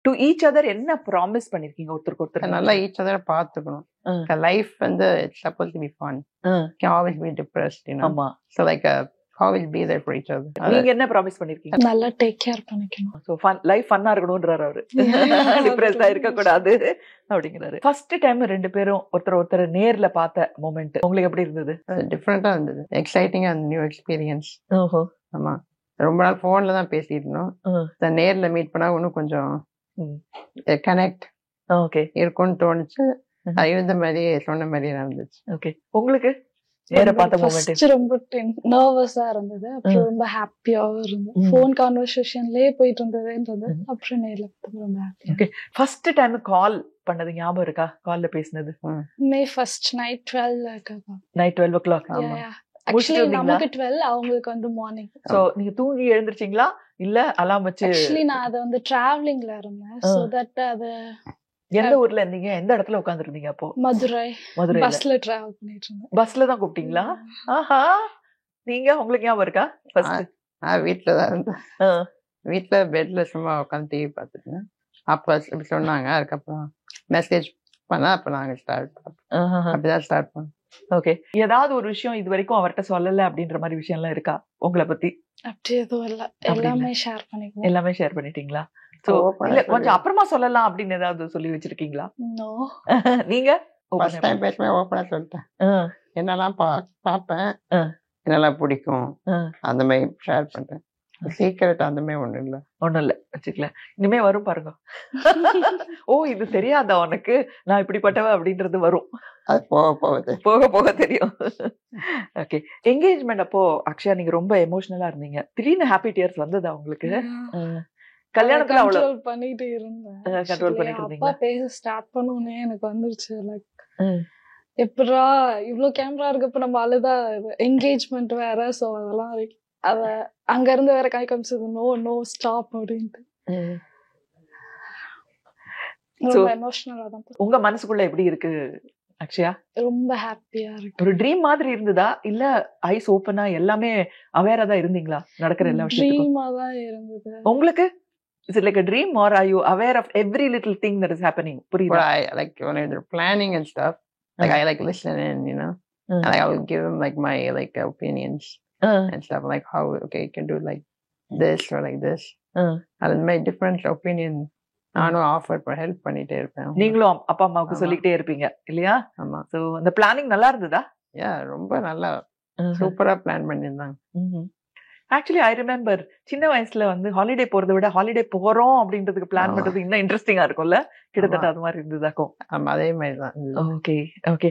To each other என்ன promise பண்ணிருக்கீங்க ஒருத்தருக்கு ஒருத்தர்? நல்லா ஈச் அதர் பாத்துக்கணும். லைஃப் வந்து it's supposed to be fun. Can always be depressed, you know. ஆமா. So like always be there for each other. நீங்க என்ன ப்ராமிஸ் பண்ணிருக்கீங்க? நல்லா டேக் கேர் பண்ணிக்கணும். சோ லைஃப் ஃபன்னா இருக்கணும்ன்றாரு அவரு. டிப்ரெஸ்டா இருக்க கூடாது அப்படிங்கிறாரு. ஃபர்ஸ்ட் டைம் ரெண்டு பேரும் ஒருத்தர் நேர்ல பார்த்த மொமெண்ட் உங்களுக்கு எப்படி இருந்தது? டிஃபரெண்டா இருந்தது. எக்ஸைட்டிங்கா அந்த நியூ எக்ஸ்பீரியன்ஸ். ஓஹோ. ஆமா, ரொம்ப நாள் போன்ல தான் பேசிட்டு இருந்தோம். நேர்ல மீட் பண்ணா இன்னும் கொஞ்சம் கனெக்ட் ஓகே இருக்கும்னு தோணுச்சு. இந்த மாதிரி சொன்ன மாதிரி நடந்துச்சு. ஓகே, உங்களுக்கு நேர பார்த்த மொமெண்ட்? ரொம்ப நர்வஸா இருந்தது, அப்புறம் ரொம்ப ஹாப்பியாவும் இருந்தது. போன் கான்வர்சேஷன்லயே போயிட்டு இருந்ததுன்றது, அப்புறம் நேர்ல பார்த்து ரொம்ப happy. Okay, first time call பண்ணது ஞாபகம் இருக்கா? கால்ல பேசினது மே first night 12 night 12 o'clock. Actually நமக்கு 12, அவங்களுக்கு வந்து மார்னிங். சோ நீங்க தூங்கி எழுந்திருச்சீங்களா இல்ல அலாம் வச்சு? ஆக்சுவலி நான் அத வந்து டிராவலிங்ல இருந்தேன். சோ தட் அது எந்த ஊர்ல இருந்தீங்க? எந்த இடத்துல உட்கார்ந்திருந்தீங்க அப்போ? மதுரை. பஸ்ல டிராவல் பண்ணிட்டு இருந்தேன். பஸ்ல தான் கூப்பிட்டீங்களா? ஆஹா, நீங்க உங்களுக்கு ஞாபகம் இருக்கா? ஃபர்ஸ்ட் வீட்ல தான் இருந்தேன். வீட்ல பெட்ல சும்மா உட்காந்து டிவி பார்த்துட்டு அப்ப சொன்னாங்க. அதுக்கப்புறம் மெசேஜ் பண்ணா அப்ப நாங்க அப்படிதான் ஸ்டார்ட் பண்ணோம். ஓகே, ஏதாவது ஒரு விஷயம் இது வரைக்கும் அவர்கிட்ட சொல்லல அப்படின்ற மாதிரி விஷயம் எல்லாம் இருக்கா உங்களை பத்தி? அப்படி எதுவும் இல்ல, எல்லாமே ஷேர் பண்ணிக்குவோம். எல்லாமே ஷேர் பண்ணிட்டீங்களா? சோ இல்ல கொஞ்சம் அப்புறமா சொல்லலாம் அப்படின்னு ஏதாவது சொல்லி வச்சிருக்கீங்களா? நோ. நீங்க ஃபர்ஸ்ட் டைம் பேசும்போது ஓபனா சொல்லிட்டேன். என்னெல்லாம் பாப்பேன், என்னெல்லாம் பிடிக்கும், அந்த மாதிரி ஷேர் பண்றேன். சீக்கிரட் அந்த மாதிரி ஒண்ணும் இல்ல வச்சுக்கல. இனிமே வரும் பாருங்க. ஓ, இது தெரியாதா உனக்கு நான் இப்படிப்பட்டவ அப்படின்றது வரும். அது போக போக தெரியும். ஓகே, என்கேஜ்மெண்ட் அப்போ அக்ஷயா நீங்க ரொம்ப எமோஷனலா இருந்தீங்க. திடீர்னு ஹாப்பி டியர்ஸ் வந்ததா உங்களுக்கு? கல்யாணத்துல அவ்வளவு கண்ட்ரோல் பண்ணிட்டு இருந்தேன். கண்ட்ரோல் பண்ணிட்டு இருந்தீங்க. அப்பா பேச ஸ்டார்ட் பண்ணோனே எனக்கு வந்துருச்சு. லைக் எப்படா இவ்ளோ கேமரா இருக்கப்ப நம்ம அழுதா, என்கேஜ்மெண்ட் வேற. சோ அதெல்லாம் அத அங்க இருந்து வேற கை காமிச்சது, நோ ஸ்டாப் அப்படின்ட்டு. ரொம்ப எமோஷனலா தான். உங்க மனசுக்குள்ள எப்படி இருக்கு அக்ஷயா? ரொம்ப ஹாப்பியா இருக்கு. ஒரு ட்ரீம் மாதிரி இருந்ததா இல்ல ஐஸ் ஓபனா எல்லாமே அவேரா தான் இருந்தீங்களா நடக்கிற எல்லா விஷயத்துக்கும்? ட்ரீமா தான் இருந்தது. உங்களுக்கு is it like a dream or are you aware of every little thing that is happening? புரியுதா? I like when they're planning and stuff, like I like listen in, you know, and I will give them like my like opinions and stuff, like how okay you can do like this or like this, and my different opinion நானும் offer பண்ண help பண்ணிட்டே இருப்பேன். நீங்களும் அப்பா அம்மாவுக்கு சொல்லிக்கிட்டே இருப்பீங்க இல்லையா? ஆமா. சோ அந்த பிளானிங் நல்லா இருந்ததா? ரொம்ப நல்லா சூப்பரா பிளான் பண்ணிருந்தாங்க. ஆக்சுவலி ஐ ரிமெம்பர் சின்ன வயசுல வந்து ஹாலிடே போறதை விட ஹாலிடே போறோம் அப்படின்றதுக்கு பிளான் பண்றது இன்னும் இன்ட்ரெஸ்டிங்கா இருக்கும்ல. கிட்டத்தட்ட அது மாதிரி இருந்ததாக்கும். ஆமா, அதே மாதிரி தான். Okay okay.